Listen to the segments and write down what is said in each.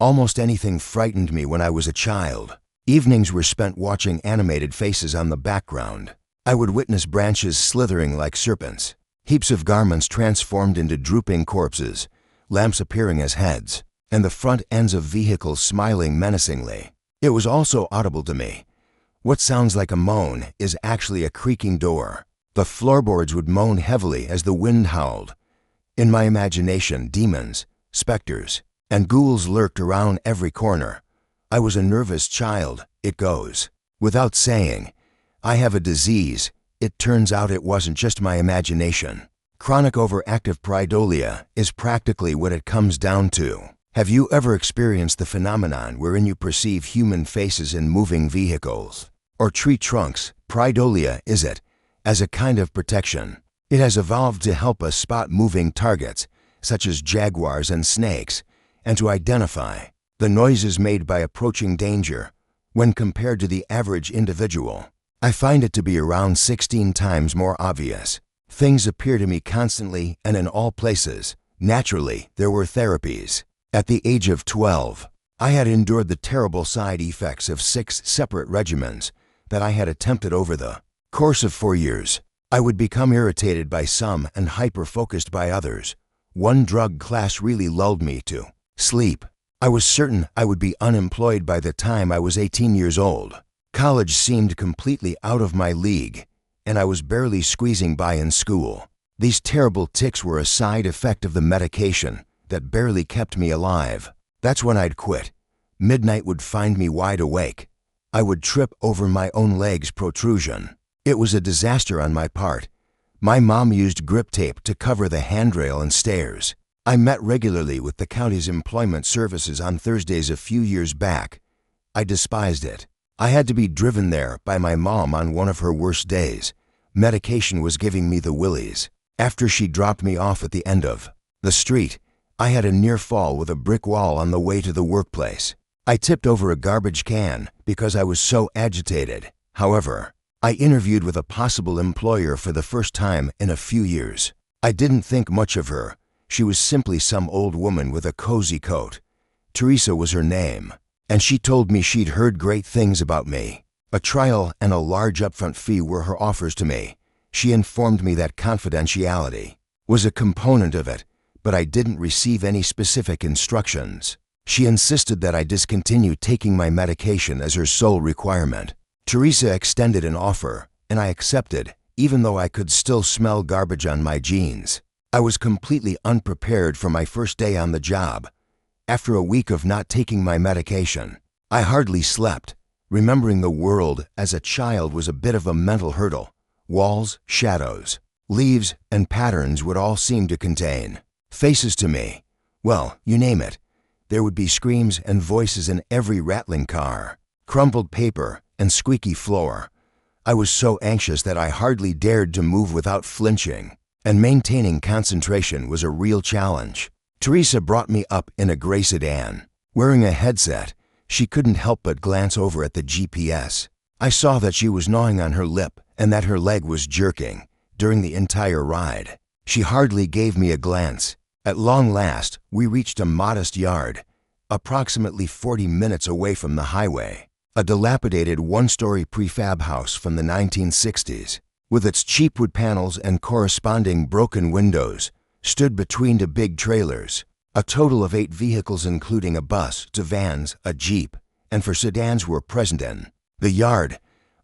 Almost anything frightened me when I was a child. Evenings were spent watching animated faces on the background. I would witness branches slithering like serpents, heaps of garments transformed into drooping corpses, lamps appearing as heads, and the front ends of vehicles smiling menacingly. It was also audible to me. What sounds like a moan is actually a creaking door. The floorboards would moan heavily as the wind howled. In my imagination, demons, specters, and ghouls lurked around every corner. I was a nervous child, it goes. Without saying, I have a disease. It turns out it wasn't just my imagination. Chronic overactive pareidolia is practically what it comes down to. Have you ever experienced the phenomenon wherein you perceive human faces in moving vehicles or tree trunks? Pareidolia is it, as a kind of protection. It has evolved to help us spot moving targets, such as jaguars and snakes, and to identify the noises made by approaching danger. When compared to the average individual, I find it to be around 16 times more obvious. Things appear to me constantly and in all places. Naturally, there were therapies. At the age of 12, I had endured the terrible side effects of 6 separate regimens that I had attempted over the course of 4 years. I would become irritated by some and hyper-focused by others. One drug class really lulled me to sleep. I was certain I would be unemployed by the time I was 18 years old. College seemed completely out of my league, and I was barely squeezing by in school. These terrible tics were a side effect of the medication that barely kept me alive. That's when I'd quit. Midnight would find me wide awake. I would trip over my own leg's protrusion. It was a disaster on my part. My mom used grip tape to cover the handrail and stairs. I met regularly with the county's employment services on Thursdays a few years back. I despised it. I had to be driven there by my mom on one of her worst days. Medication was giving me the willies. After she dropped me off at the end of the street, I had a near fall with a brick wall on the way to the workplace. I tipped over a garbage can because I was so agitated. However, I interviewed with a possible employer for the first time in a few years. I didn't think much of her. She was simply some old woman with a cozy coat. Teresa was her name, and she told me she'd heard great things about me. A trial and a large upfront fee were her offers to me. She informed me that confidentiality was a component of it, but I didn't receive any specific instructions. She insisted that I discontinue taking my medication as her sole requirement. Teresa extended an offer, and I accepted, even though I could still smell garbage on my jeans. I was completely unprepared for my first day on the job. After a week of not taking my medication, I hardly slept. Remembering the world as a child was a bit of a mental hurdle. Walls, shadows, leaves, and patterns would all seem to contain faces to me. Well, you name it. There would be screams and voices in every rattling car, crumpled paper, and squeaky floor. I was so anxious that I hardly dared to move without flinching, and maintaining concentration was a real challenge. Teresa brought me up in a gray sedan. Wearing a headset, she couldn't help but glance over at the GPS. I saw that she was gnawing on her lip and that her leg was jerking during the entire ride. She hardly gave me a glance. At long last, we reached a modest yard, approximately 40 minutes away from the highway. A dilapidated one-story prefab house from the 1960s, with its cheap wood panels and corresponding broken windows, stood between 2 big trailers. A total of 8 vehicles including a bus, 2 vans, a jeep, and 4 sedans were present in the yard.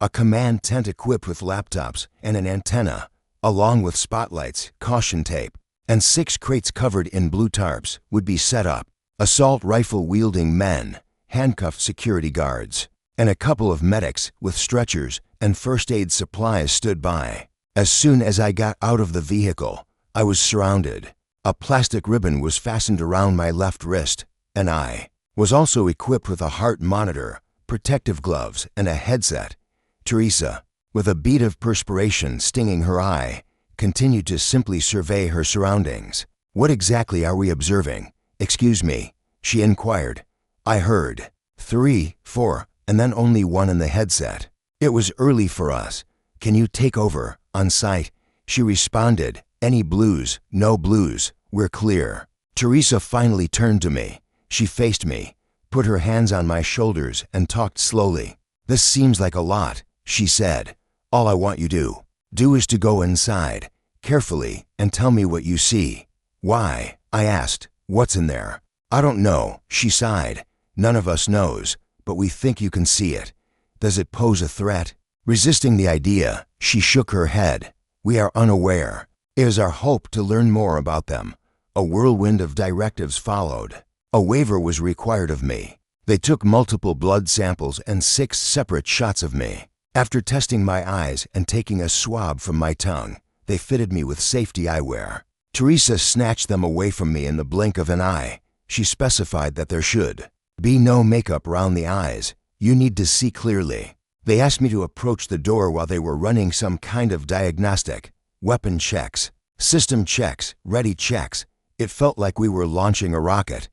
A command tent equipped with laptops and an antenna, along with spotlights, caution tape, and 6 crates covered in blue tarps would be set up. Assault rifle-wielding men, handcuffed security guards, and a couple of medics with stretchers and first aid supplies stood by. As soon as I got out of the vehicle, I was surrounded. A plastic ribbon was fastened around my left wrist, and I was also equipped with a heart monitor, protective gloves, and a headset. Teresa, with a bead of perspiration stinging her eye, continued to simply survey her surroundings. "What exactly are we observing? Excuse me," she inquired. I heard 3, 4, and then only 1 in the headset. "It was early for us. Can you take over, on site?" She responded, "Any blues? No blues. We're clear." Teresa finally turned to me. She faced me, put her hands on my shoulders and talked slowly. "This seems like a lot," she said. "All I want you to do is to go inside, carefully, and tell me what you see." "Why?" I asked. "What's in there?" "I don't know," she sighed. "None of us knows, but we think you can see it. Does it pose a threat?" Resisting the idea, she shook her head. "We are unaware. It is our hope to learn more about them." A whirlwind of directives followed. A waiver was required of me. They took multiple blood samples and 6 separate shots of me. After testing my eyes and taking a swab from my tongue, they fitted me with safety eyewear. Teresa snatched them away from me in the blink of an eye. She specified that there should be no makeup around the eyes. You need to see clearly. They asked me to approach the door while they were running some kind of diagnostic, weapon checks, system checks, ready checks. It felt like we were launching a rocket.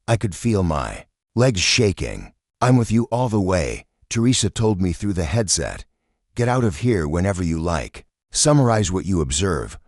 I could feel my legs shaking. "I'm with you all the way," Teresa told me through the headset. "Get out of here whenever you like. Summarize what you observe.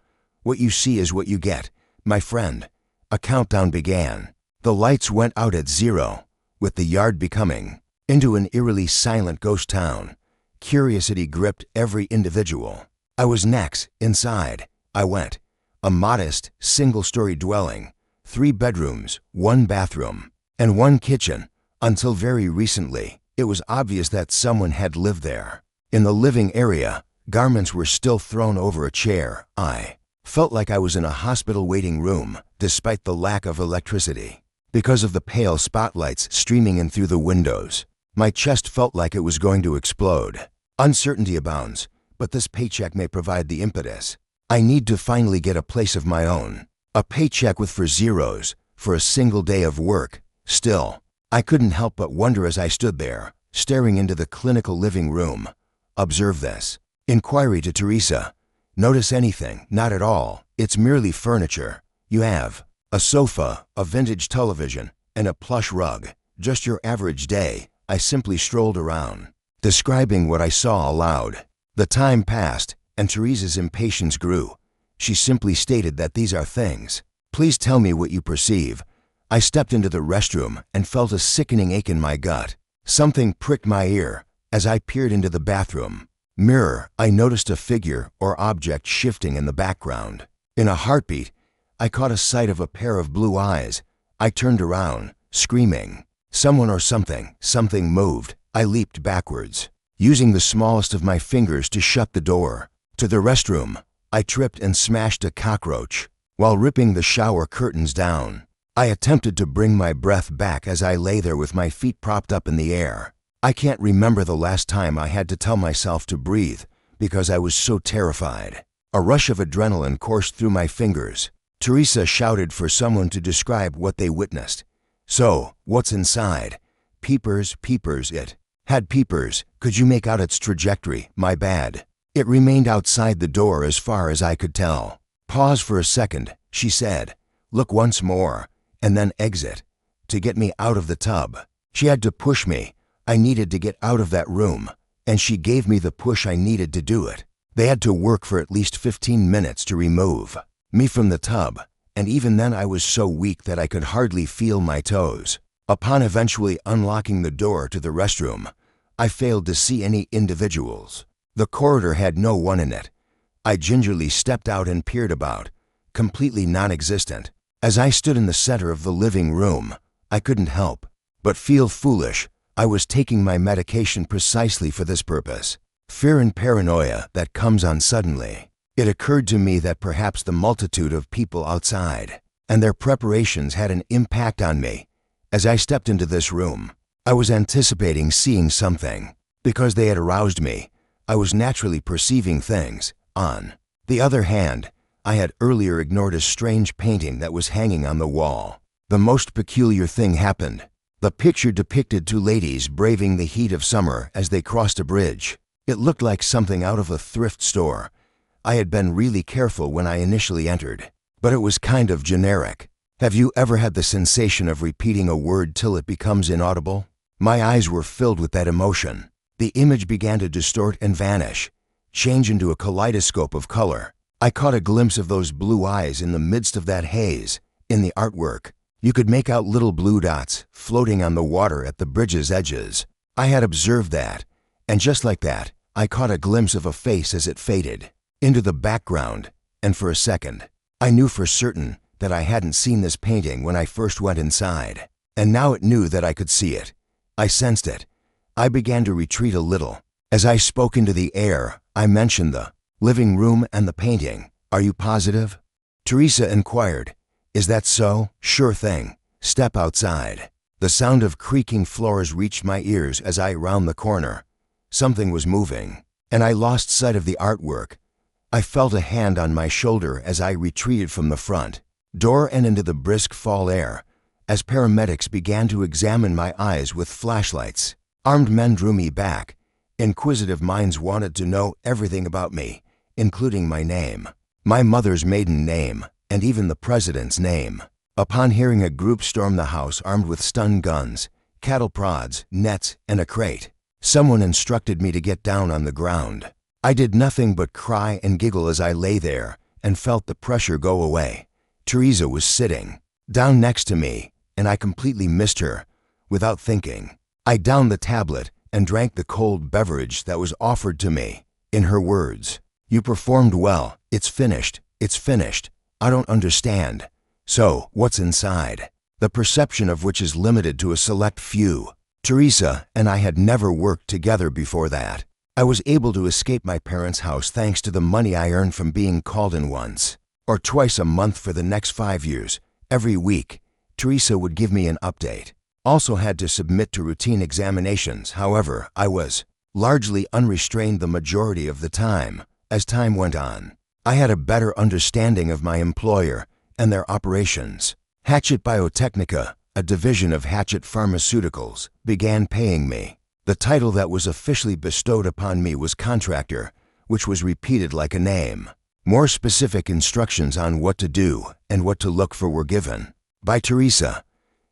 What you see is what you get, my friend." A countdown began. The lights went out at 0, with the yard becoming into an eerily silent ghost town. Curiosity gripped every individual. I was next, inside. I went. A modest, single-story dwelling, 3 bedrooms, 1 bathroom, and 1 kitchen. Until very recently, it was obvious that someone had lived there. In the living area, garments were still thrown over a chair. I felt like I was in a hospital waiting room, despite the lack of electricity. Because of the pale spotlights streaming in through the windows, my chest felt like it was going to explode. Uncertainty abounds, but this paycheck may provide the impetus. I need to finally get a place of my own. A paycheck with 4 zeros, for a single day of work. Still, I couldn't help but wonder as I stood there, staring into the clinical living room. "Observe this." Inquiry to Teresa. "Notice anything?" "Not at all. It's merely furniture. You have a sofa, a vintage television, and a plush rug. Just your average day." I simply strolled around, describing what I saw aloud. The time passed, and Teresa's impatience grew. She simply stated that these are things. "Please tell me what you perceive." I stepped into the restroom and felt a sickening ache in my gut. Something pricked my ear as I peered into the bathroom mirror. I noticed a figure or object shifting in the background. In a heartbeat, I caught a sight of a pair of blue eyes. I turned around, screaming. Someone or something moved. I leaped backwards, using the smallest of my fingers to shut the door to the restroom. I tripped and smashed a cockroach while ripping the shower curtains down. I attempted to bring my breath back as I lay there with my feet propped up in the air. I can't remember the last time I had to tell myself to breathe because I was so terrified. A rush of adrenaline coursed through my fingers. Teresa shouted for someone to describe what they witnessed. "So, what's inside?" "Peepers, peepers." It had peepers. "Could you make out its trajectory?" "My bad. It remained outside the door as far as I could tell." "Pause for a second," she said. "Look once more, and then exit." To get me out of the tub, she had to push me. I needed to get out of that room, and she gave me the push I needed to do it. They had to work for at least 15 minutes to remove me from the tub, and even then I was so weak that I could hardly feel my toes. Upon eventually unlocking the door to the restroom, I failed to see any individuals. The corridor had no one in it. I gingerly stepped out and peered about, completely non-existent. As I stood in the center of the living room, I couldn't help but feel foolish. I was taking my medication precisely for this purpose. Fear and paranoia that comes on suddenly. It occurred to me that perhaps the multitude of people outside and their preparations had an impact on me. As I stepped into this room, I was anticipating seeing something. Because they had aroused me, I was naturally perceiving things. On the other hand, I had earlier ignored a strange painting that was hanging on the wall. The most peculiar thing happened. The picture depicted 2 ladies braving the heat of summer as they crossed a bridge. It looked like something out of a thrift store. I had been really careful when I initially entered, but it was kind of generic. Have you ever had the sensation of repeating a word till it becomes inaudible? My eyes were filled with that emotion. The image began to distort and vanish, change into a kaleidoscope of color. I caught a glimpse of those blue eyes in the midst of that haze, in the artwork. You could make out little blue dots floating on the water at the bridge's edges. I had observed that, and just like that, I caught a glimpse of a face as it faded into the background, and for a second, I knew for certain that I hadn't seen this painting when I first went inside, and now it knew that I could see it. I sensed it. I began to retreat a little. As I spoke into the air, I mentioned the living room and the painting. Are you positive? Teresa inquired. Is that so? Sure thing. Step outside. The sound of creaking floors reached my ears as I rounded the corner. Something was moving, and I lost sight of the artwork. I felt a hand on my shoulder as I retreated from the front door and into the brisk fall air, as paramedics began to examine my eyes with flashlights. Armed men drew me back. Inquisitive minds wanted to know everything about me, including my name, my mother's maiden name, and even the president's name. Upon hearing a group storm the house armed with stun guns, cattle prods, nets, and a crate, someone instructed me to get down on the ground. I did nothing but cry and giggle as I lay there and felt the pressure go away. Teresa was sitting down next to me, and I completely missed her. Without thinking, I downed the tablet and drank the cold beverage that was offered to me. In her words, "You performed well. It's finished. It's finished. I don't understand. So, what's inside?" The perception of which is limited to a select few. Teresa and I had never worked together before that. I was able to escape my parents' house thanks to the money I earned from being called in once or twice a month for the next 5 years. Every week, Teresa would give me an update. Also had to submit to routine examinations. However, I was largely unrestrained the majority of the time. As time went on, I had a better understanding of my employer and their operations. Hatchet Biotechnica, a division of Hatchet Pharmaceuticals, began paying me. The title that was officially bestowed upon me was contractor, which was repeated like a name. More specific instructions on what to do and what to look for were given by Teresa.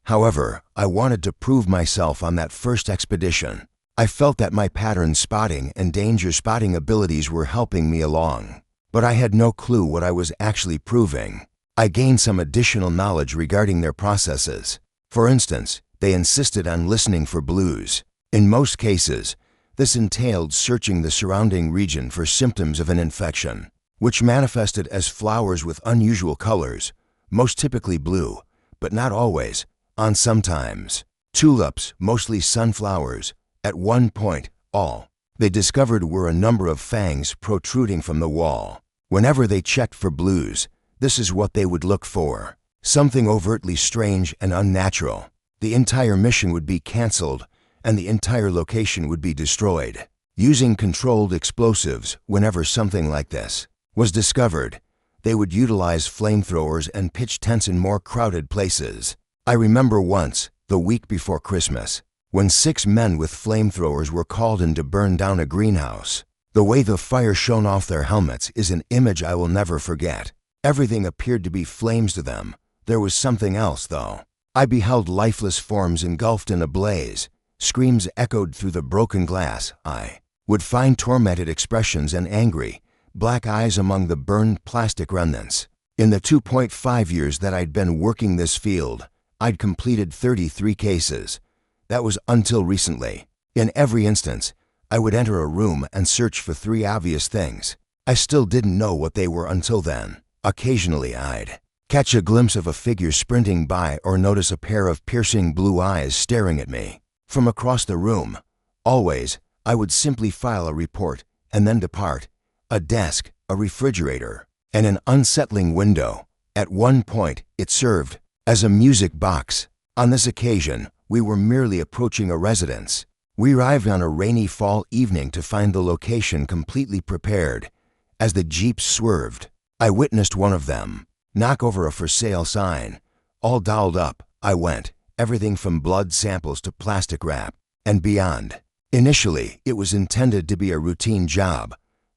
However, I wanted to prove myself on that first expedition. I felt that my pattern spotting and danger spotting abilities were helping me along, but I had no clue what I was actually proving. I gained some additional knowledge regarding their processes. For instance, they insisted on listening for blues. In most cases, this entailed searching the surrounding region for symptoms of an infection, which manifested as flowers with unusual colors, most typically blue, but not always, on sometimes. Tulips, mostly sunflowers. At one point, all they discovered were a number of fangs protruding from the wall. Whenever they checked for blues, this is what they would look for. Something overtly strange and unnatural. The entire mission would be canceled, and the entire location would be destroyed. Using controlled explosives whenever something like this was discovered, they would utilize flamethrowers and pitch tents in more crowded places. I remember once, the week before Christmas, when 6 men with flamethrowers were called in to burn down a greenhouse. The way the fire shone off their helmets is an image I will never forget. Everything appeared to be flames to them. There was something else, though. I beheld lifeless forms engulfed in a blaze. Screams echoed through the broken glass. I would find tormented expressions and angry, black eyes among the burned plastic remnants. In the 2.5 years that I'd been working this field, I'd completed 33 cases. That was until recently. In every instance, I would enter a room and search for 3 obvious things. I still didn't know what they were until then. Occasionally I'd catch a glimpse of a figure sprinting by or notice a pair of piercing blue eyes staring at me from across the room. Always, I would simply file a report and then depart. A desk, a refrigerator, and an unsettling window. At one point, it served as a music box. On this occasion, we were merely approaching a residence. We arrived on a rainy fall evening to find the location completely prepared. As the jeeps swerved, I witnessed one of them knock over a for sale sign. All dolled up, I went, everything from blood samples to plastic wrap, and beyond. Initially, it was intended to be a routine job,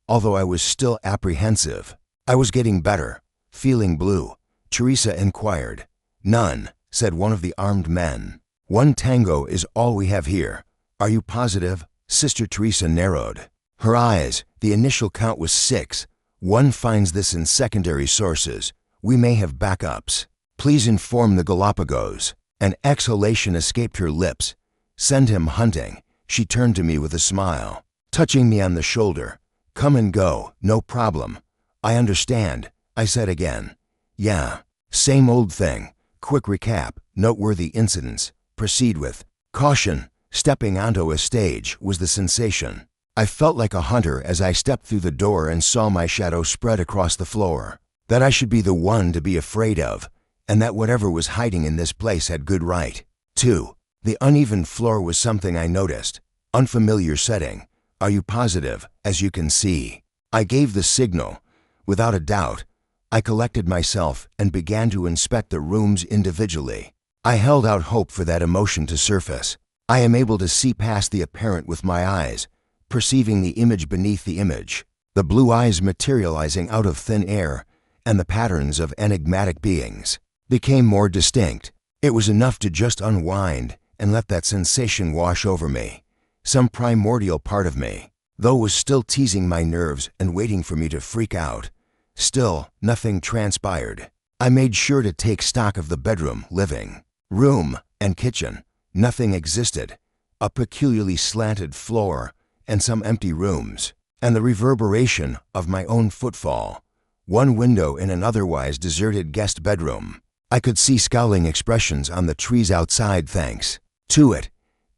although I was still apprehensive. I was getting better. Feeling blue? Teresa inquired. None, said one of the armed men. 1 tango is all we have here. Are you positive? Sister Teresa narrowed her eyes. The initial count was 6. One finds this in secondary sources. We may have backups. Please inform the Galapagos." An exhalation escaped her lips. "Send him hunting." She turned to me with a smile, touching me on the shoulder. "Come and go, no problem." "I understand," I said again. "Yeah, same old thing. Quick recap, noteworthy incidents. Proceed with caution." Stepping onto a stage was the sensation. I felt like a hunter as I stepped through the door and saw my shadow spread across the floor. That I should be the one to be afraid of, and that whatever was hiding in this place had good right. 2. The uneven floor was something I noticed. Unfamiliar setting. "Are you positive, as you can see?" I gave the signal. Without a doubt, I collected myself and began to inspect the rooms individually. I held out hope for that emotion to surface. I am able to see past the apparent with my eyes, perceiving the image beneath the image, the blue eyes materializing out of thin air, and the patterns of enigmatic beings became more distinct. It was enough to just unwind and let that sensation wash over me. Some primordial part of me, though, was still teasing my nerves and waiting for me to freak out. Still, nothing transpired. I made sure to take stock of the bedroom, living room, and kitchen. Nothing existed. A peculiarly slanted floor and some empty rooms, and the reverberation of my own footfall. One window in an otherwise deserted guest bedroom. I could see scowling expressions on the trees outside thanks to it.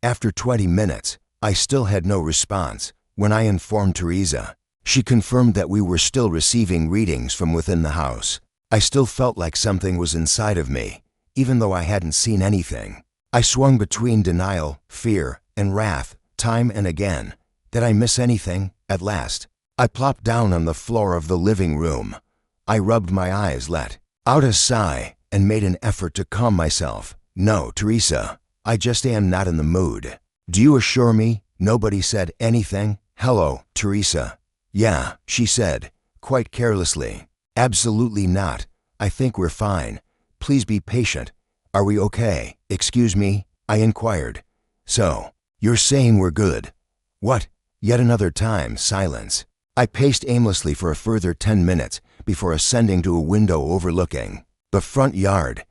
After 20 minutes, I still had no response. When I informed Teresa, she confirmed that we were still receiving readings from within the house. I still felt like something was inside of me, even though I hadn't seen anything. I swung between denial, fear, and wrath, time and again. Did I miss anything? At last, I plopped down on the floor of the living room. I rubbed my eyes, let out a sigh, and made an effort to calm myself. "No, Teresa, I just am not in the mood." "Do you assure me nobody said anything?" "Hello, Teresa." "Yeah," she said, quite carelessly. "Absolutely not. I think we're fine. Please be patient. Are we okay?" "Excuse me?" I inquired. "So, you're saying we're good?" "What?" Yet another time, silence. I paced aimlessly for a further 10 minutes before ascending to a window overlooking the front yard.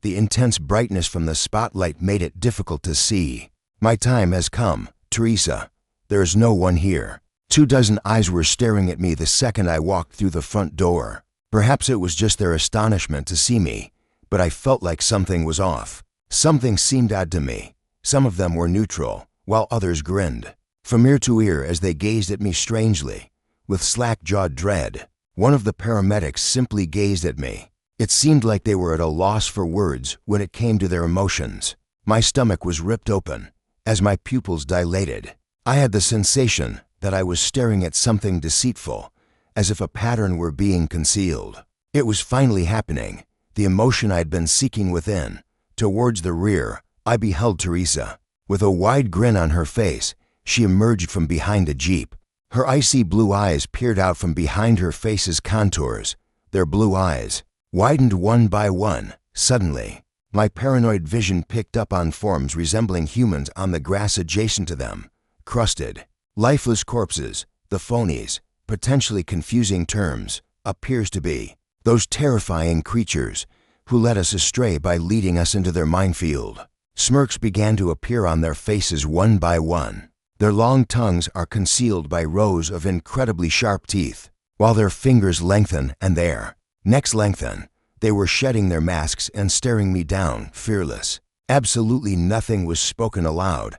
The intense brightness from the spotlight made it difficult to see. "My time has come, Teresa. There is no one here." 24 eyes were staring at me the second I walked through the front door. Perhaps it was just their astonishment to see me, but I felt like something was off. Something seemed odd to me. Some of them were neutral, while others grinned from ear to ear as they gazed at me strangely, with slack-jawed dread. One of the paramedics simply gazed at me. It seemed like they were at a loss for words when it came to their emotions. My stomach was ripped open as my pupils dilated. I had the sensation that I was staring at something deceitful, as if a pattern were being concealed. It was finally happening, the emotion I'd been seeking within. Towards the rear, I beheld Teresa. With a wide grin on her face, she emerged from behind a jeep. Her icy blue eyes peered out from behind her face's contours. Their blue eyes widened one by one. Suddenly, my paranoid vision picked up on forms resembling humans on the grass adjacent to them. Crusted, lifeless corpses, the phonies, potentially confusing terms, appears to be those terrifying creatures who led us astray by leading us into their minefield. Smirks began to appear on their faces one by one. Their long tongues are concealed by rows of incredibly sharp teeth, while their fingers lengthen and their necks lengthen. They were shedding their masks and staring me down, fearless. Absolutely nothing was spoken aloud.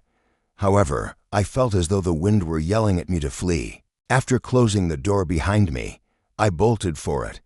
However, I felt as though the wind were yelling at me to flee. After closing the door behind me, I bolted for it.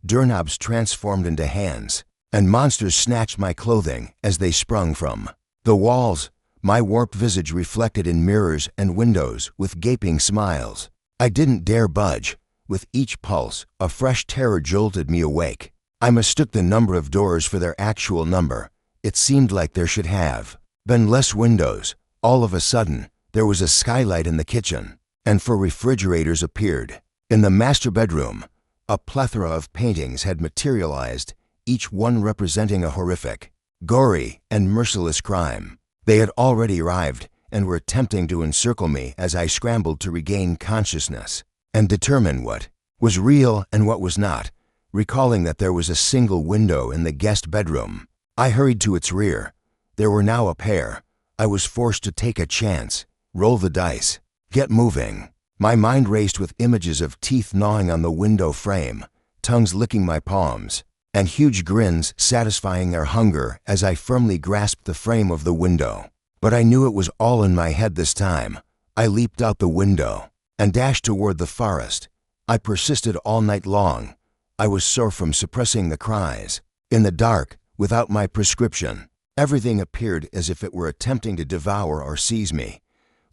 Doorknobs transformed into hands, and monsters snatched my clothing as they sprung from the walls. My warped visage reflected in mirrors and windows with gaping smiles. I didn't dare budge. With each pulse, a fresh terror jolted me awake. I mistook the number of doors for their actual number. It seemed like there should have been less windows. All of a sudden, there was a skylight in the kitchen, and 4 refrigerators appeared. In the master bedroom, a plethora of paintings had materialized, each one representing a horrific, gory, and merciless crime. They had already arrived and were attempting to encircle me as I scrambled to regain consciousness and determine what was real and what was not. recalling that there was a single window in the guest bedroom. I hurried to its rear. There were now a pair. I was forced to take a chance, roll the dice, get moving. My mind raced with images of teeth gnawing on the window frame, tongues licking my palms, and huge grins satisfying their hunger as I firmly grasped the frame of the window. But I knew it was all in my head this time. I leaped out the window and dashed toward the forest. I persisted all night long. I was sore from suppressing the cries. In the dark, without my prescription, everything appeared as if it were attempting to devour or seize me.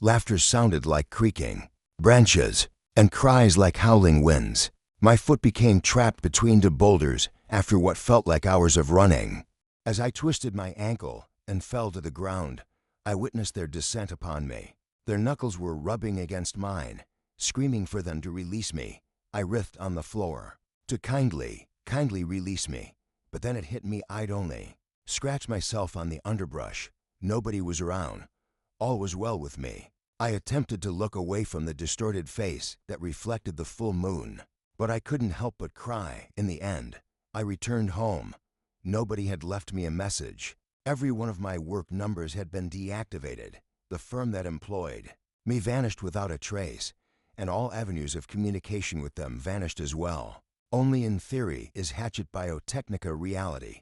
Laughter sounded like creaking branches, and cries like howling winds. My foot became trapped between two boulders after what felt like hours of running. As I twisted my ankle and fell to the ground, I witnessed their descent upon me. Their knuckles were rubbing against mine, screaming for them to release me. I writhed on the floor. To kindly release me. But then it hit me I'd only scratched myself on the underbrush. Nobody was around. All was well with me. I attempted to look away from the distorted face that reflected the full moon, but I couldn't help but cry. In the end, I returned home. Nobody had left me a message. Every one of my work numbers had been deactivated. The firm that employed me vanished without a trace, and all avenues of communication with them vanished as well. Only in theory is Hatchet Biotechnica reality.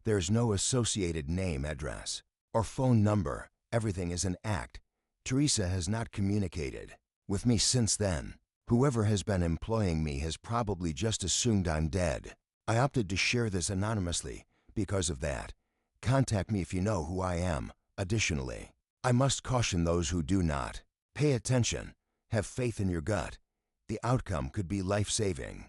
There's no associated name, address, or phone number. Everything is an act. Teresa has not communicated with me since then. Whoever has been employing me has probably just assumed I'm dead. I opted to share this anonymously because of that. Contact me if you know who I am. Additionally, I must caution those who do not. Pay attention. Have faith in your gut. The outcome could be life-saving.